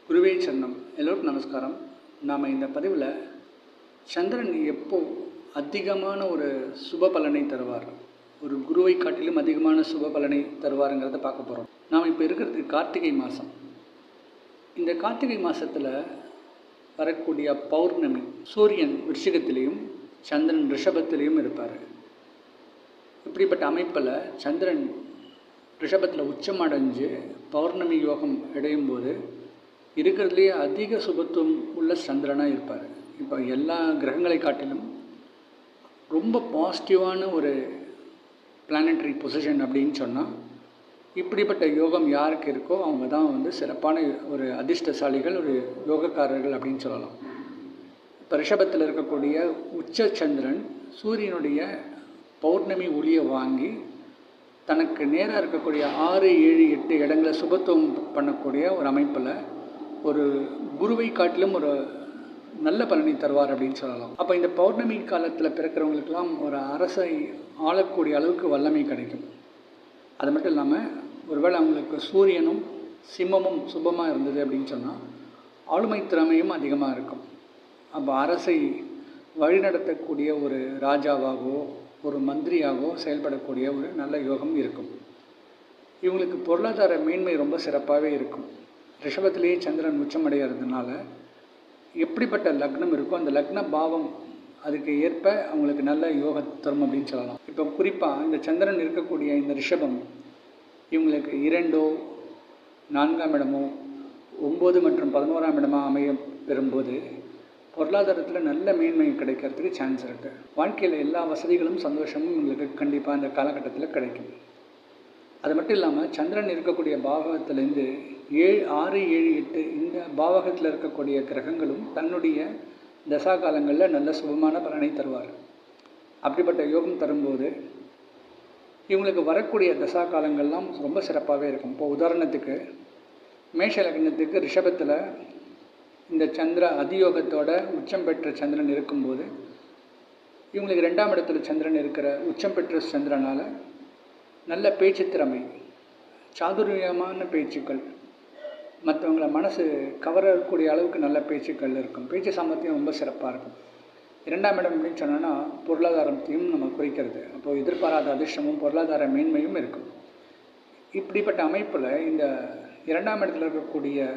குருவே சரணம். எல்லோருக்கும் நமஸ்காரம். நாம் இந்த பதிவில் சந்திரன் எப்போ அதிகமான ஒரு சுப பலனை தருவார், ஒரு குருவை காட்டிலும் அதிகமான சுப பலனை தருவாருங்கிறத பார்க்க போகிறோம். நாம் இப்போ இருக்கிறது கார்த்திகை மாதம். இந்த கார்த்திகை மாதத்தில் வரக்கூடிய பௌர்ணமி சூரியன் விருச்சிகத்திலையும் சந்திரன் ரிஷபத்திலையும் இருப்பார். இப்படிப்பட்ட அமைப்பில் சந்திரன் ரிஷபத்தில் உச்சமடைஞ்சு பௌர்ணமி யோகம் அடையும் போது இருக்கிறதுலேயே அதிக சுபத்துவம் உள்ள சந்திரனாக இருப்பார். இப்போ எல்லா கிரகங்களை காட்டிலும் ரொம்ப பாசிட்டிவான ஒரு பிளானட்டரி பொசிஷன் அப்படின்னு சொன்னால், இப்படிப்பட்ட யோகம் யாருக்கு இருக்கோ அவங்க தான் சிறப்பான ஒரு அதிர்ஷ்டசாலிகள், ஒரு யோகக்காரர்கள் அப்படின்னு சொல்லலாம். இப்போ ரிஷபத்தில் இருக்கக்கூடிய உச்ச சந்திரன் சூரியனுடைய பௌர்ணமி ஒளியை வாங்கி தனக்கு நேராக இருக்கக்கூடிய 6, 7, 8 இடங்களை சுபத்துவம் பண்ணக்கூடிய ஒரு அமைப்பில் ஒரு குருவை காட்டிலும் ஒரு நல்ல பலனை தருவார் அப்படின்னு சொல்லலாம். அப்போ இந்த பௌர்ணமி காலத்தில் பிறக்கிறவங்களுக்கெல்லாம் ஒரு அரசை ஆளக்கூடிய அளவுக்கு வல்லமை கிடைக்கும். அது மட்டும் இல்லாமல் ஒருவேளை அவங்களுக்கு சூரியனும் சிம்மமும் சுபமாக இருந்தது அப்படின்னு சொன்னால் ஆளுமை திறமையும் அதிகமாக இருக்கும். அப்போ அரசை வழிநடத்தக்கூடிய ஒரு ராஜாவாகவோ ஒரு மந்திரியாகவோ செயல்படக்கூடிய ஒரு நல்ல யோகம் இருக்கும். இவங்களுக்கு பொருளாதார மேன்மை ரொம்ப சிறப்பாகவே இருக்கும். ரிஷபத்திலேயே சந்திரன் உச்சமடைகிறதுனால எப்படிப்பட்ட லக்னம் இருக்கோ அந்த லக்ன பாவம் அதுக்கு ஏற்ப அவங்களுக்கு நல்ல யோக தரும் அப்படின்னு சொல்லலாம். இப்போ குறிப்பாக இந்த சந்திரன் இருக்கக்கூடிய இந்த ரிஷபம் இவங்களுக்கு 2, 4ஆம் இடமோ 9 மற்றும் 11ஆம் இடமாக அமைய பெறும்போது பொருளாதாரத்தில் நல்ல மேன்மை கிடைக்கிறதுக்கு சான்ஸ் இருக்குது. வாழ்க்கையில் எல்லா வசதிகளும் சந்தோஷமும் இவங்களுக்கு கண்டிப்பாக இந்த காலகட்டத்தில் கிடைக்கும். அது மட்டும் இல்லாமல் சந்திரன் இருக்கக்கூடிய பாவகத்திலேருந்து 6, 7, 8 இந்த பாவகத்தில் இருக்கக்கூடிய கிரகங்களும் தன்னுடைய தசா காலங்களில் நல்ல சுபமான பலனை தருவார். அப்படிப்பட்ட யோகம் தரும்போது இவங்களுக்கு வரக்கூடிய தசா காலங்கள்லாம் ரொம்ப சிறப்பாகவே இருக்கும். இப்போ உதாரணத்துக்கு மேஷ லக்னத்துக்கு ரிஷபத்தில் இந்த சந்திர அதியோகத்தோட உச்சம் பெற்ற சந்திரன் இருக்கும்போது இவங்களுக்கு 2ஆம் இடத்துல சந்திரன் இருக்கிற உச்சம் பெற்ற சந்திரனால் நல்ல பேச்சு திறமை, சாதுரியமான பேச்சுக்கள், மற்றவங்கள மனசு கவரக்கூடிய அளவுக்கு நல்ல பேச்சுக்கள் இருக்கும். பேச்சு சாமர்த்தியம் ரொம்ப சிறப்பாக இருக்கும். 2ஆம் இடம் அப்படின்னு சொன்னோன்னா பொருளாதாரத்தையும் நம்ம குறிக்கிறது. அப்போது எதிர்பாராத அதிர்ஷ்டமும் பொருளாதார மேன்மையும் இருக்கும். இப்படிப்பட்ட அமைப்பில் இந்த 2ஆம் இடத்துல இருக்கக்கூடிய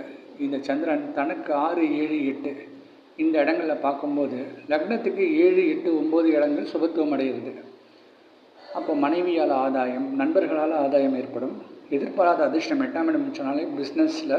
இந்த சந்திரன் தனக்கு 6, 7, 8 இந்த இடங்களில் பார்க்கும்போது லக்னத்துக்கு 7, 8, 9 இடங்கள் சுபத்துவம் அடைகிறது. அப்போ மனைவியால் ஆதாயம், நண்பர்களால் ஆதாயம் ஏற்படும். எதிர்பாராத அதிர்ஷ்டம் 8ஆம் இடம் சொன்னாலே பிஸ்னஸில்